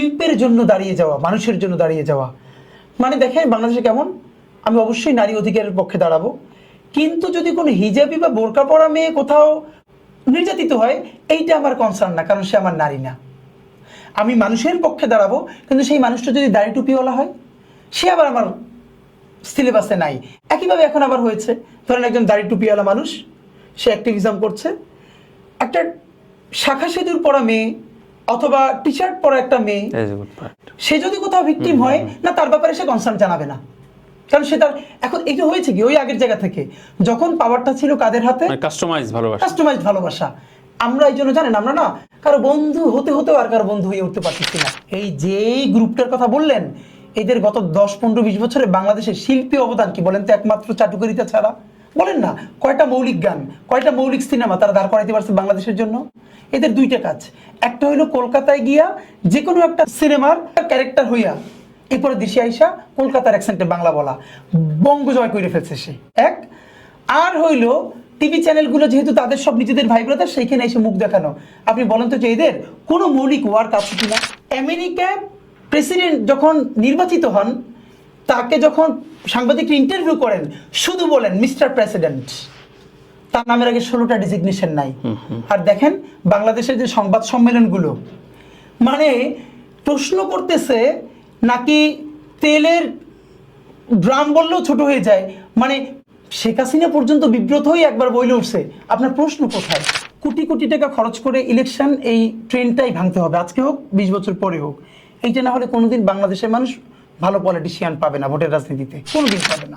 শিল্পের জন্য দাঁড়িয়ে যাওয়া, মানুষের জন্য দাঁড়িয়ে যাওয়া। মানে দেখেন বাংলাদেশে কেমন, আমি অবশ্যই নারী অধিকারের পক্ষে দাঁড়াবো, কিন্তু যদি কোনো হিজাবি বা বোরকা পরা মেয়ে কোথাও নির্যাতিত হয়, এইটা আমার কনসার্ন না, কারণ সে আমার নারী না। আমি মানুষের পক্ষে দাঁড়াবো, কিন্তু সেই মানুষটা যদি দাড়ি টুপিওয়ালা হয়, সে আবার আমার সিলেবাসে নাই। একইভাবে এখন আবার হয়েছে, ধরেন একজন দাড়ি টুপিওয়ালা মানুষ, সে অ্যাক্টিভিজম করছে, একটা শাখা সিঁদুর পরা মেয়ে অথবা টি শার্ট পরা একটা মেয়ে, সে যদি কোথাও ভিকটিম হয় না, তার ব্যাপারে সে কনসার্ন জানাবে না, কারণ সে তার এখন এটা হয়েছে কি ওই আগের জায়গা থেকে, যখন পাওয়ারটা ছিল কাদের হাতে, কাস্টমাইজড ভালোবাসা। আমরা এই জন্য জানেন, আমরা না কারো বন্ধু হতে হতেও আর কারো বন্ধু হয়ে উঠতে পারতেছি না। এই যেই গ্রুপটার কথা বললেন, এদের গত 10-15-20 বছরে বাংলাদেশের শিল্পী অবদান কি বলেন তো, একমাত্র চাটুকারিতা ছাড়া? বলেন না, কয়টা মৌলিক গান, কয়টা মৌলিক সিনেমা তারা দাঁড় করাইতে পারছে বাংলাদেশের জন্য? এদের দুইটা কাজ, একটা হইলো কলকাতায় গিয়া যে কোনো একটা সিনেমার ক্যারেক্টার হইয়া এরপরে দেশে আইসা কলকাতার অ্যাকসেন্টে বাংলা বলা, বঙ্গ জয় করে ফেলছে সে এক। আর হইলো টিভি চ্যানেলগুলো যেহেতু তাদের সব নিজেদের ভাই ব্রাদার, সেইখানে এসে মুখ দেখানো। আপনি বলেন তো যে এদের কোনো মৌলিক ওয়ার্ক আছে কিনা? আমেরিকায় প্রেসিডেন্ট যখন নির্বাচিত হন, তাকে যখন সাংবাদিকরা ইন্টারভিউ করেন, শুধু বলেন মিস্টার প্রেসিডেন্ট, তার নামের আগে 16টা ডিজিগনেশন নাই। আর দেখেন বাংলাদেশের যে সংবাদ সম্মেলনগুলো, মানে প্রশ্ন করতেছে নাকি তেলের ড্রাম বললেও ছোট হয়ে যায়, মানে শেখ হাসিনা পর্যন্ত বিব্রত হয়ে একবার বইলে উঠছে, আপনার প্রশ্ন কোথায়? কোটি কোটি টাকা খরচ করে ইলেকশন, এই ট্রেনটাই ভাঙতে হবে, আজকে হোক 20 বছর পরে হোক। এইটা না হলে কোনোদিন বাংলাদেশের মানুষ ভালো পলিটিশিয়ান পাবে না, ভোটের রাজনীতিতে কোনোদিন পাবে না।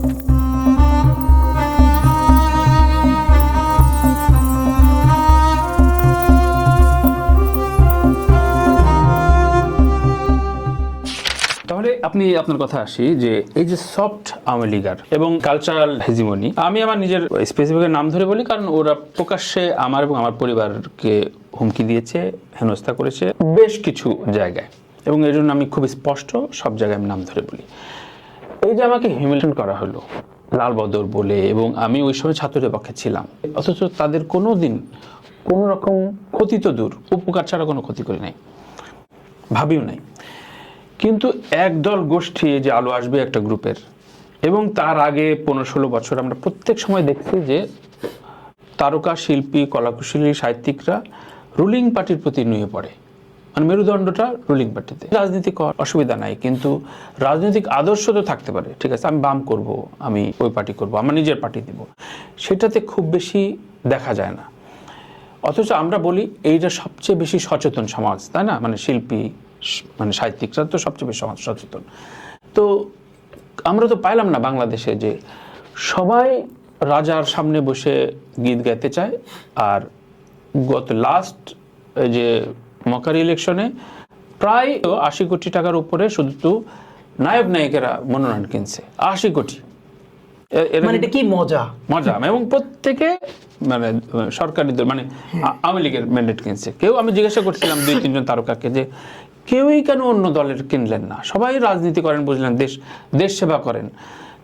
তাহলে আপনি আপনার কথা আসি যে এই যে সফট আওয়ামী লীগার এবং কালচারাল হেজিমনি, আমি আমার নিজের স্পেসিফিক নাম ধরে বলি, কারণ ওরা প্রকাশ্যে আমার এবং আমার পরিবারকে হুমকি দিয়েছে, হেনস্থা করেছে বেশ কিছু জায়গায়, এবং এর জন্য আমি খুব স্পষ্ট সব জায়গায় আমি নাম ধরে বলি। এই যে আমাকে হিউমিলেশন করা হলো লাল বদর বলে, এবং আমি ওই সময় ছাত্রদের পক্ষে ছিলাম, অথচ তাদের কোনো দিন কোনো রকম ক্ষতি তো দূর, উপকার ছাড়া কোনো ক্ষতি করি নাই, ভাবিও নাই। কিন্তু একদল গোষ্ঠী, যে আলো আসবে একটা গ্রুপের, এবং তার আগে 15-16 বছর আমরা প্রত্যেক সময় দেখছি যে তারকা শিল্পী, কলাকুশলী, সাহিত্যিকরা রুলিং পার্টির প্রতি নুয়ে পড়ে, মানে মেরুদণ্ডটা রুলিং পার্টিতে। রাজনীতি করার অসুবিধা নাই, কিন্তু রাজনৈতিক আদর্শ তো থাকতে পারে, ঠিক আছে আমি বাম করব, আমি ওই পার্টি করব, আমার নিজের পার্টি দিব, সেটাতে খুব বেশি দেখা যায় না। অথচ আমরা বলি এইটা সবচেয়ে বেশি সচেতন সমাজ, তাই না? মানে শিল্পী, মানে সাহিত্যিকরা তো সবচেয়ে বেশি সমাজ সচেতন। তো আমরা তো পাইলাম না বাংলাদেশে যে সবাই রাজার সামনে বসে গীত গাইতে চায়, আর গত লাস্ট যে মকার ইলেকশনে প্রায় 80 কোটি টাকার উপরে শুধু নায়ক নায়িকেরা মনোনয়ন কিনছে, 80 কোটি। মানে এটা কি মজা মজা, এবং প্রত্যেকে মানে সরকারি মানে আওয়ামী লীগের ম্যান্ডেট কিনছে। কেউ, আমি জিজ্ঞাসা করছিলাম 2-3 জন তারকাকে যে কেউই কেন অন্য দলের কিনলেন না? সবাই রাজনীতি করেন, বুঝলেন, দেশ সেবা করেন।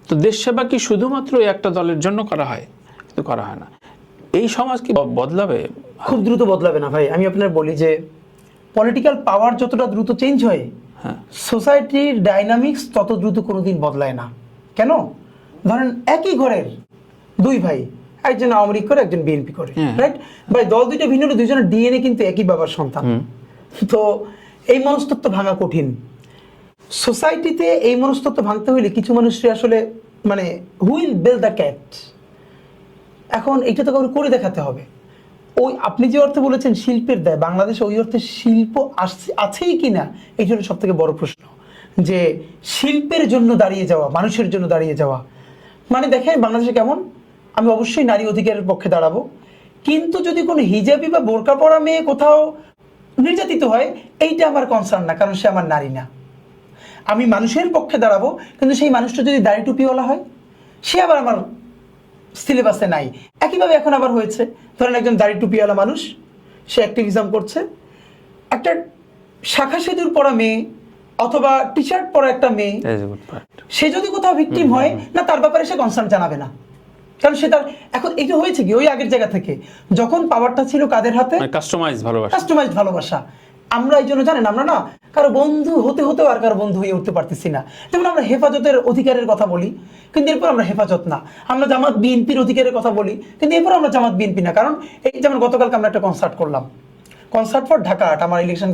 তো দেশ সেবা কি শুধুমাত্র একটা দলের জন্য করা হয়? কিন্তু করা হয় না। এই সমাজ কি বদলাবে? খুব দ্রুত বদলাবে না ভাই। আমি আপনার বলি যে পলিটিক্যাল পাওয়ার যতটা দ্রুত চেঞ্জ হয়, সোসাইটির ডাইনামিক্স তত দ্রুত কোনোদিন বদলায় না। কেন? ধরেন একই ঘরের দুই ভাই, একজন আওয়ামী লীগ করে, একজন বিএনপি করে, রাইট ভাই? দল দুইটা ভিন্ন, দুইজনের ডিএনএ কিন্তু একই বাবার সন্তান। তো এই মনস্তত্ত্ব ভাঙা কঠিন। সোসাইটিতে এই মনস্তত্ত্ব ভাঙতে হইলে কিছু মানুষের আসলে মানে হুইল বেল দ্য ক্যাট, এখন এটা তো কাউকে করে দেখাতে হবে। ওই আপনি যে অর্থে বলেছেন শিল্পের দায়, বাংলাদেশে ওই অর্থে শিল্প আছেই কিনা, এই জন্য সব থেকে বড় প্রশ্ন, যে শিল্পের জন্য দাঁড়িয়ে যাওয়া, মানুষের জন্য দাঁড়িয়ে যাওয়া। মানে দেখেন বাংলাদেশে কেমন, আমি অবশ্যই নারী অধিকারের পক্ষে দাঁড়াবো, কিন্তু যদি কোনো হিজাবি বা বোরকা পরা মেয়ে কোথাও নির্যাতিত হয়, এইটা আমার কনসার্ন না, কারণ সে আমার নারী না। আমি মানুষের পক্ষে দাঁড়াবো, কিন্তু সেই মানুষটা যদি দাড়ি টুপিওয়ালা হয়, সে আবার আমার সিলেবাসে নাই। একইভাবে এখন আবার হয়েছে, ধরেন একজন দাড়ি টুপিওয়ালা মানুষ, সে অ্যাক্টিভিজম করছে, একটা শাখা সিঁদুর পরা মেয়ে অথবা টি শার্ট পরা একটা মেয়ে, সে যদি কোথাও ভিকটিম হয় না, তার ব্যাপারে সে কনসার্ন জানাবে না, কারণ সে তার এখন এটা হয়েছে কি ওই আগের জায়গা থেকে, যখন পাওয়ারটা ছিল কাদের হাতে, কাস্টমাইজড ভালোবাসা। আমরা এই জন্য জানেন আমরা না কারো বন্ধু হতে হতেও আর কারো বন্ধু হয়ে উঠতে পারতেছি না। যেমন আমরা হেফাজতের অধিকারের কথা বলি, কিন্তু এরপর আমরা হেফাজত না। আমরা জামাত বিএনপির অধিকারের কথা বলি, কিন্তু এরপর আমরা জামাত বিএনপি না। কারণ এই যেমন গতকালকে আমরা একটা কনসার্ট করলাম, কনসার্ট ফর ঢাকা, আমার ইলেকশন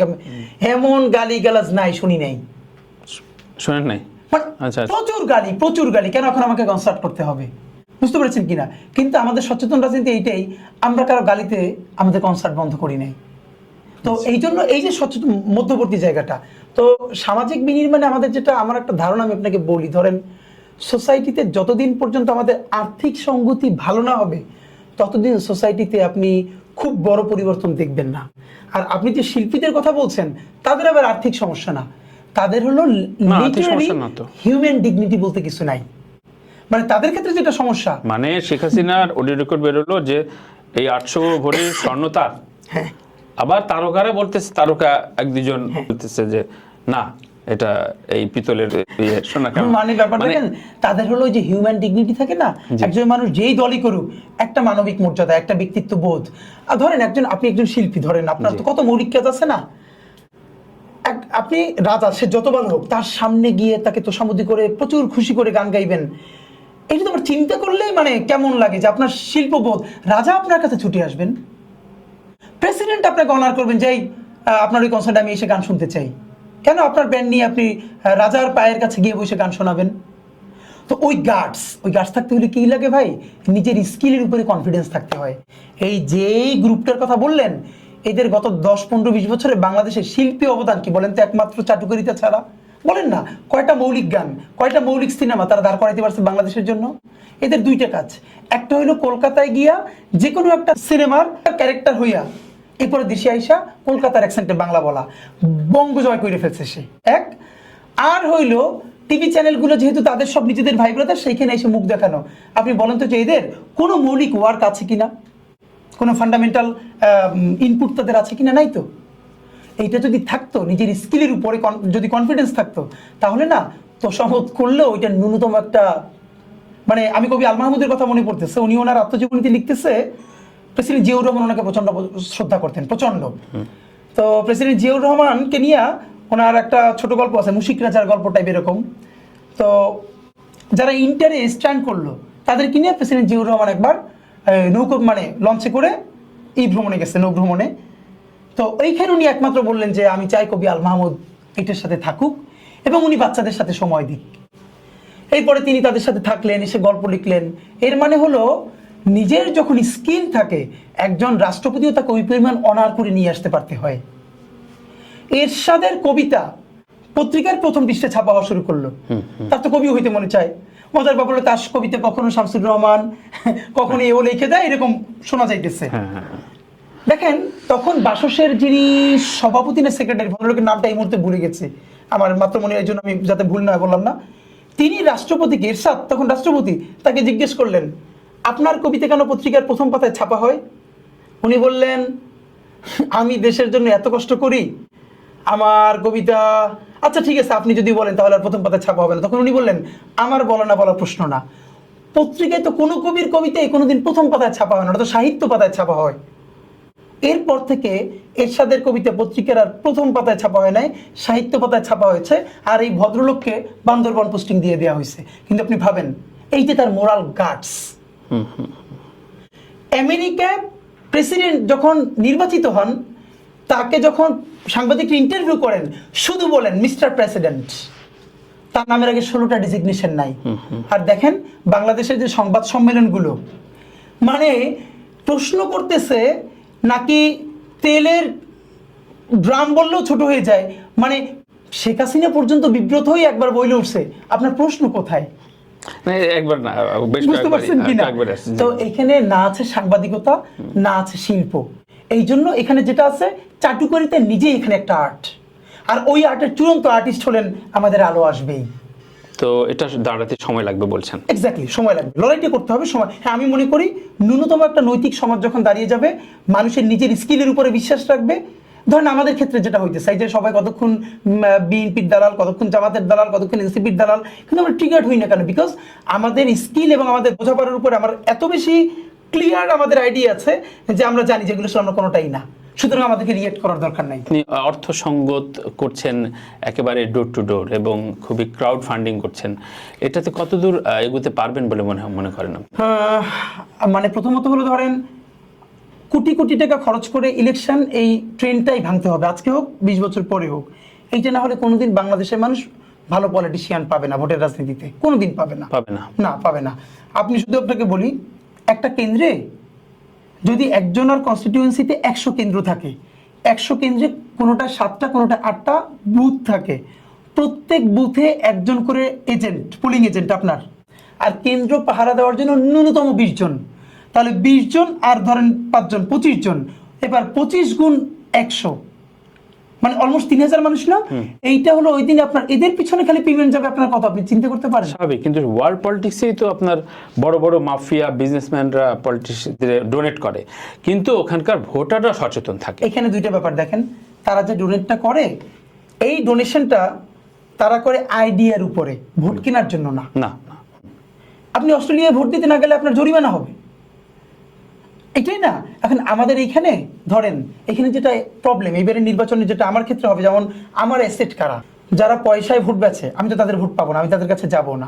এমন গালি গালাজ নাই, শুনি নাই, শোনেন নাই? মানে আচ্ছা, আচ্ছা। প্রচুর গালি, কেন এখন আমাকে কনসার্ট করতে হবে? বুঝতে পেরেছেন কিনা? কিন্তু আমাদের সচেতন রাজনীতি এইটাই, আমরা কারো গালিতে আমাদের কনসার্ট বন্ধ করি নাই। তো এই জন্য এই যে সচেতন মধ্যবর্তী জায়গাটা, তো সামাজিক বিনির্মাণে আমাদের যেটা, আমার একটা ধারণা আমি আপনাকে বলি, ধরেন সোসাইটিতে যতদিন পর্যন্ত আমাদের আর্থিক সংগতি ভালো না হবে ততদিন সোসাইটিতে আপনি খুব বড় পরিবর্তন দেখবেন না। আর আপনি যে শিল্পীদের কথা বলছেন, তাদের আবার আর্থিক সমস্যা না, তাদের হলো লিটারালি হিউম্যান ডিগনিটি বলতে কিছু নাই। মানে তাদের ক্ষেত্রে যেটা সমস্যা, মানে শেখ হাসিনার অডিও রেকর্ড বেরোলো যে এই 800 ভরির স্বর্ণ তার, হ্যাঁ, আবার তারকারা বলতেছে, তারকা এক দুজন বলতেছে যে না এটা এই পিতলের সোনা। মানে ব্যাপারটা দেখেন, তাদের হলো যে হিউম্যান ডিগনিটি থাকে না, একজন মানুষ যেই দলই করুক একটা মানবিক মর্যাদা, একটা ব্যক্তিত্ব বোধ। আর ধরেন আপনি একজন শিল্পী, ধরেন আপনার তো কত মৌলিক কাজ আছে না, আপনি রাজা, সে যতবার হোক, তার সামনে গিয়ে তাকে তোষামোদি করে প্রচুর খুশি করে গান গাইবেন, এটা তো আমার চিন্তা করলেই মানে কেমন লাগে যে আপনার শিল্পবোধ। রাজা আপনার কাছে ছুটে আসবেন, প্রেসিডেন্ট আপনাকে অনার করবেন যে আপনার ওই কনসার্টে আমি এসে গান শুনতে চাই, কেন আপনার ব্যান্ড নিয়ে আপনি রাজার পায়ের কাছে গিয়ে বসে গান শোনাবেন? তো ওই গার্ডস থাকতে হলে কি লাগে ভাই? নিজের স্কিলের উপরে কনফিডেন্স থাকতে হয়। এই যেই গ্রুপটার কথা বললেন, এদের গত 10-15-20 বছরে বাংলাদেশের শিল্পী অবদান কি বলেন তো? একমাত্র চাটুকারিতা ছাড়া বলেন না, কয়টা মৌলিক গান, কয়টা মৌলিক সিনেমা তারা দাঁড় করাইতে পারছে বাংলাদেশের জন্য? এদের দুইটা কাজ, একটা হইলো কলকাতায় গিয়া যে কোনো একটা সিনেমার ক্যারেক্টার হইয়া এরপরে দেশে আইসা কলকাতার অ্যাকসেন্টে বাংলা বলা, বঙ্গ জয় করে ফেলছে সে এক। আর হইলো টিভি চ্যানেলগুলো যেহেতু তাদের সব নিজেদের ভাই ব্রাদার, সেইখানে এসে মুখ দেখানো। আপনি বলেন তো যে এদের কোনো মৌলিক ওয়ার্ক আছে কিনা, কোনো ফান্ডামেন্টাল ইনপুট তাদের আছে কিনা? নাই তো। এইটা যদি থাকতো, নিজের স্কিলের উপরে যদি কনফিডেন্স থাকতো, তাহলে না তোষামোদ করলেও ওইটা ন্যূনতম একটা, মানে আমি কবি আল মাহমুদের কথা মনে পড়তেছে, উনি ওনার আত্মজীবনীতে লিখতেছে প্রেসিডেন্ট জিয়াউর রহমান ওনাকে প্রচন্ড শ্রদ্ধা করতেন, প্রচন্ড। তো প্রেসিডেন্ট জিয়াউর রহমানকে নিয়ে ওনার একটা ছোট গল্প আছে, মুশিক রাজার গল্প টাইপ এরকম। তো যারা ইন্টারে স্ট্যান্ড করলো তাদেরকে নিয়ে প্রেসিডেন্ট জিয়াউর রহমান একবার নৌকো মানে লঞ্চে করে এই ভ্রমণে গেছে, নৌ ভ্রমণে। তো এইখানে উনি একমাত্র বললেন যে আমি চাই কবি আল মাহমুদ এটার সাথে থাকুক এবং উনি বাচ্চাদের সাথে সময় দিক। এরপরে তিনি তাদের সাথে থাকলেন, এসে গল্প লিখলেন। এর মানে হলো নিজের যখন স্কিল থাকে, একজন রাষ্ট্রপতিও তাকে ওই পরিমাণ অনার করে নিয়ে আসতে পারতে হয়। এরশাদের কবিতা পত্রিকার প্রথম পৃষ্ঠে ছাপা হওয়া শুরু করলো, তার তো কবি হইতে মনে চায়। মজার ব্যাপার হলো তার কবিতা কখনো শামসুর রহমান, কখনো এও লিখে দেয়, এরকম শোনা যাইতেছে। দেখেন তখন বাসসের যিনি সভাপতি না সেক্রেটারি, ভদ্রলোকের নামটা এই মুহূর্তে ভুলে গেছে আমার, মাত্র মনে, এই জন্য আমি যাতে ভুল না বললাম না, তিনি রাষ্ট্রপতিকে, এরশাদ তখন রাষ্ট্রপতি, তাকে জিজ্ঞেস করলেন আপনার কবিতা কেন পত্রিকার প্রথম পাতায় ছাপা হয়? উনি বললেন আমি দেশের জন্য এত কষ্ট করি, আমার কবিতা, আচ্ছা ঠিক আছে আপনি যদি বলেন তাহলে আর প্রথম পাতায় ছাপা হবে না। তখন উনি বললেন আমার বলা না বলার প্রশ্ন না, পত্রিকায় তো কোনো কবির কবিতায় কোনোদিন প্রথম পাতায় ছাপা হয় না, ওটা তো সাহিত্য পাতায় ছাপা হয়। এরপর থেকে এরশাদের কবিতা পত্রিকার আর প্রথম পাতায় ছাপা হয় নাই, সাহিত্য পাতায় ছাপা হয়েছে। আর এই ভদ্রলোককে বান্দরবান পোস্টিং দিয়ে দেওয়া হয়েছে। কিন্তু আপনি ভাবেন এই যে তার মোরাল গার্ডস। আমেরিকায় প্রেসিডেন্ট যখন নির্বাচিত হন, তাকে যখন সাংবাদিক ইন্টারভিউ করেন, শুধু বলেন মিস্টার প্রেসিডেন্ট, তার নামের আগে 16টা ডিজিগনেশন নাই। আর দেখেন বাংলাদেশের যে সংবাদ সম্মেলনগুলো, মানে প্রশ্ন করতেছে নাকি তেলের ড্রাম বললেও ছোট হয়ে যায়, মানে শেখ হাসিনা পর্যন্ত বিব্রত হয়ে একবার বইলে উঠছে আপনার প্রশ্ন কোথায়? একবার না, বুঝতে পারছেন কিনা? তো এখানে না আছে সাংবাদিকতা, না আছে শিল্প। এই জন্য এখানে যেটা আছে চাটুকারিতা নিজেই এখানে একটা আর্ট, আর ওই আর্টের চূড়ান্ত আর্টিস্ট হলেন আমাদের আলো আসবেই। তো এটা দাঁড়াতে সময় লাগবে বলছেন? এক্স্যাক্টলি, সময় লাগবে, লড়াইটা করতে হবে, সময়। হ্যাঁ, আমি মনে করি ন্যূনতম একটা নৈতিক সমাজ যখন দাঁড়িয়ে যাবে, মানুষের নিজের স্কিলের উপরে বিশ্বাস রাখবে। ধরেন আমাদের ক্ষেত্রে যেটা হইতেছে, এই যে সবাই কতক্ষণ বিএনপির দালাল, কতক্ষণ জামাতের দালাল, কতক্ষণ এনসিপির দালাল, কিন্তু আমরা ট্রিগার্ড হই না কেন? বিকজ আমাদের স্কিল এবং আমাদের বোঝাপড়ার উপরে আমার এত বেশি ক্লিয়ার আমাদের আইডিয়া আছে যে আমরা জানি যেগুলো আমরা কোনোটাই না। সুতরাং আমাদেরকে রিয়েক্ট করার দরকার নাই। আপনি অর্থ সঙ্গত করছেন একেবারে ডোর টু ডোর এবং খুবই ক্রাউড ফান্ডিং করছেন, এটাতে কতদূর এগোতে পারবেন বলে মনে করেন আপনি? মানে প্রথমত হলো ধরেন কোটি কোটি টাকা খরচ করে ইলেকশন, এই ট্রেনটাই ভাঙতে হবে, আজকে হোক 20 বছর পরে হোক। এইটা না হলে কোনোদিন বাংলাদেশের মানুষ ভালো পলিটিশিয়ান পাবে না, ভোটের রাজনীতিতে কোনোদিন পাবে না, পাবে না। আপনি শুধু আপনাকে বলি, একটা কেন্দ্রে যদি একজনের কনস্টিটিউয়েন্সিতে 100 কেন্দ্র থাকে, 100 কেন্দ্রে কোনোটা 7টা কোনোটা 8টা বুথ থাকে, প্রত্যেক বুথে একজন করে এজেন্ট, পোলিং এজেন্ট আপনার, আর কেন্দ্র পাহারা দেওয়ার জন্য ন্যূনতম 20 জন, তাহলে 20 জন আর ধরেন 5 জন, 25 জন, এবার 25 গুণ 100 মানে অলমোস্ট 3000 মানুষ না? এইটা হলো ওই দিন আপনার এদের পিছনে খালি পেমেন্ট যাবে আপনার কত, আপনি চিন্তা করতে পারেন? স্বাভাবিক, কিন্তু ওয়ার্ল্ড পলিটিক্সেই তো আপনার বড় বড় মাফিয়া বিজনেসম্যানরা পলিটিক্সদের ডোনেট করে, কিন্তু ওখানকার ভোটাররা সচেতন থাকে। এখানে দুইটা ব্যাপার দেখেন, তারা যে ডোনেটটা করে, এই ডোনেশনটা তারা করে আইডিয়ার উপরে, ভোট কেনার জন্য না। না, আপনি অস্ট্রেলিয়ায় ভোট দিতে না গেলে আপনার জরিমানা হবে, এটাই না? এখন আমাদের এইখানে ধরেন, এখানে যেটা প্রবলেম এবারে নির্বাচনে, যেটা আমার ক্ষেত্রে হবে, যেমন আমার অ্যাসেট কারা, যারা পয়সায় ভোট বেচে, আমি তো তাদের ভোট পাবো না, আমি তাদের কাছে যাব না।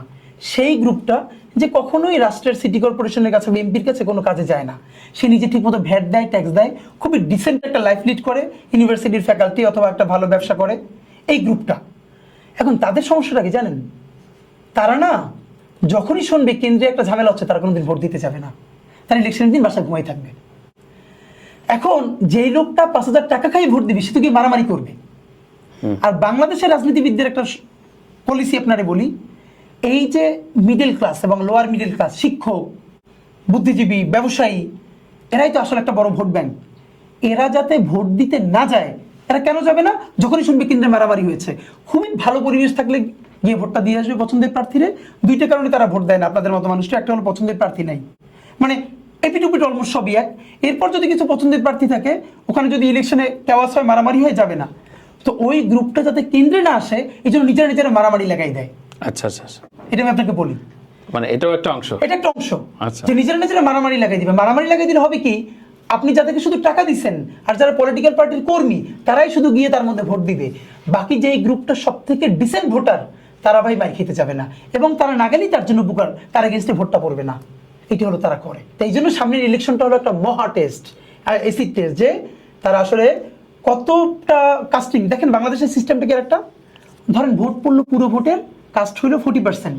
সেই গ্রুপটা যে কখনোই রাষ্ট্রের সিটি কর্পোরেশনের কাছে বা এমপির কাছে কোনো কাজে যায় না, সে নিজে ঠিকমতো ভ্যাট দেয়, ট্যাক্স দেয়, খুবই ডিসেন্ট একটা লাইফ লিড করে, ইউনিভার্সিটির ফ্যাকাল্টি অথবা একটা ভালো ব্যবসা করে, এই গ্রুপটা। এখন তাদের সমস্যাটা কি জানেন? তারা না যখনই শুনবে কেন্দ্রে একটা ঝামেলা হচ্ছে, তারা কোনোদিন ভোট দিতে যাবে না, তারা ইলেকশনের দিন বাসায় ঘুমাই থাকবে। এখন যেই লোকটা 5000 টাকা খাই ভোট দিবে, সে তো কি মারামারি করবে। আর বাংলাদেশের রাজনীতিবিদদের একটা পলিসি আপনারে বলি, এই যে মিডল ক্লাস এবং লোয়ার মিডল ক্লাস, শিক্ষক, বুদ্ধিজীবী, ব্যবসায়ী, এরাই তো আসলে একটা বড় ভোট ব্যাংক। এরা যাতে ভোট দিতে না যায়, এরা কেন যাবে না? যখনই শুনবে কেন্দ্রে মারামারি হয়েছে, খুবই ভালো পরিবেশ থাকলে গিয়ে ভোটটা দিয়ে আসবে পছন্দের প্রার্থীরে। দুইটা কারণে তারা ভোট দেয় না আপনাদের মতো মানুষটা, একটা হলো পছন্দের প্রার্থী নাই, মানে এপিটুপিট অলমোস্ট সবই এক। এরপর যদি কিছু পছন্দের প্রার্থী থাকে, ওখানে যদি ইলেকশনে কেওয়াস হয়, মারামারি হয়ে যাবে না, তো ওই গ্রুপটা যাতে কেন্দ্রে না আসে, এই জন্য নিজেরা নিজেরা মারামারি লাগাই দেয়। আচ্ছা আচ্ছা আচ্ছা, এটা আমি আপনাকে বলি, মানে এটাও একটা অংশ, এটা একটা অংশ, আচ্ছা। যে নিজেরা নিজেরা মারামারি লাগাই দিবে। মারামারি লাগাই দিলে হবে কি, আপনি যাদেরকে শুধু টাকা দিচ্ছেন আর যারা পলিটিক্যাল পার্টির কর্মী, তারাই শুধু গিয়ে তার মধ্যে ভোট দিবে। বাকি যে এই গ্রুপটা সব থেকে ডিসেন্ট ভোটার, তারা ভাই মাই খেতে যাবে না, এবং তারা না গেলেই তার জন্য উপকার, তার এগেনস্টে ভোটটা পড়বে না। এটি হলো তারা করে। তাই জন্য সামনের ইলেকশনটা হলো একটা মহা টেস্ট, এসিড টেস্ট, যে তারা আসলে কতটা কাস্টিং। দেখেন বাংলাদেশের সিস্টেমটা কি একটা, ধরেন ভোট পড়লো, পুরো ভোটের কাস্ট হইলো 40%,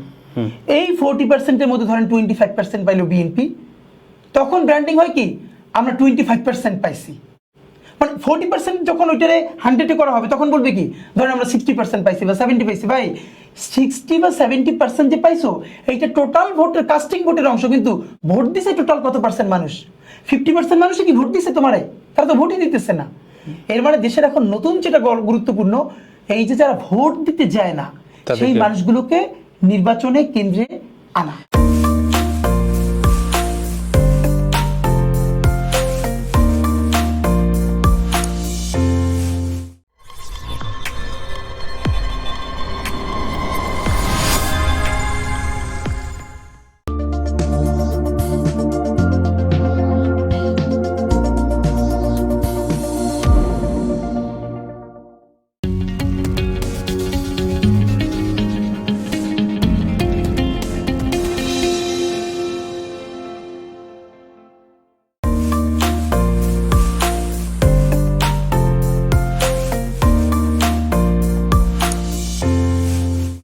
এই 40%-এর মধ্যে ধরেন 25% পাইলো বিএনপি, তখন ব্র্যান্ডিং হয় কি, আমরা 25% পাইছি। মানে 40% যখন ওইটারে 100-এ করা হবে, তখন বলবে কি, ধরেন আমরা 60% পাইছি বা 70 পাইছি। ভাই 60 বা 70% যে পাইছো, এইটা টোটাল ভোটের, কাস্টিং ভোটের অংশ, কিন্তু ভোট দিছে টোটাল কত পার্সেন্ট মানুষ? 50% মানুষই কি ভোট দিছে তোমারে? তারা তো ভোটই দিতেছে না। এর মানে দেশের এখন নতুন যেটা গুরুত্বপূর্ণ, এই যে যারা ভোট দিতে যায় না, সেই মানুষগুলোকে নির্বাচনে কেন্দ্রে আনা।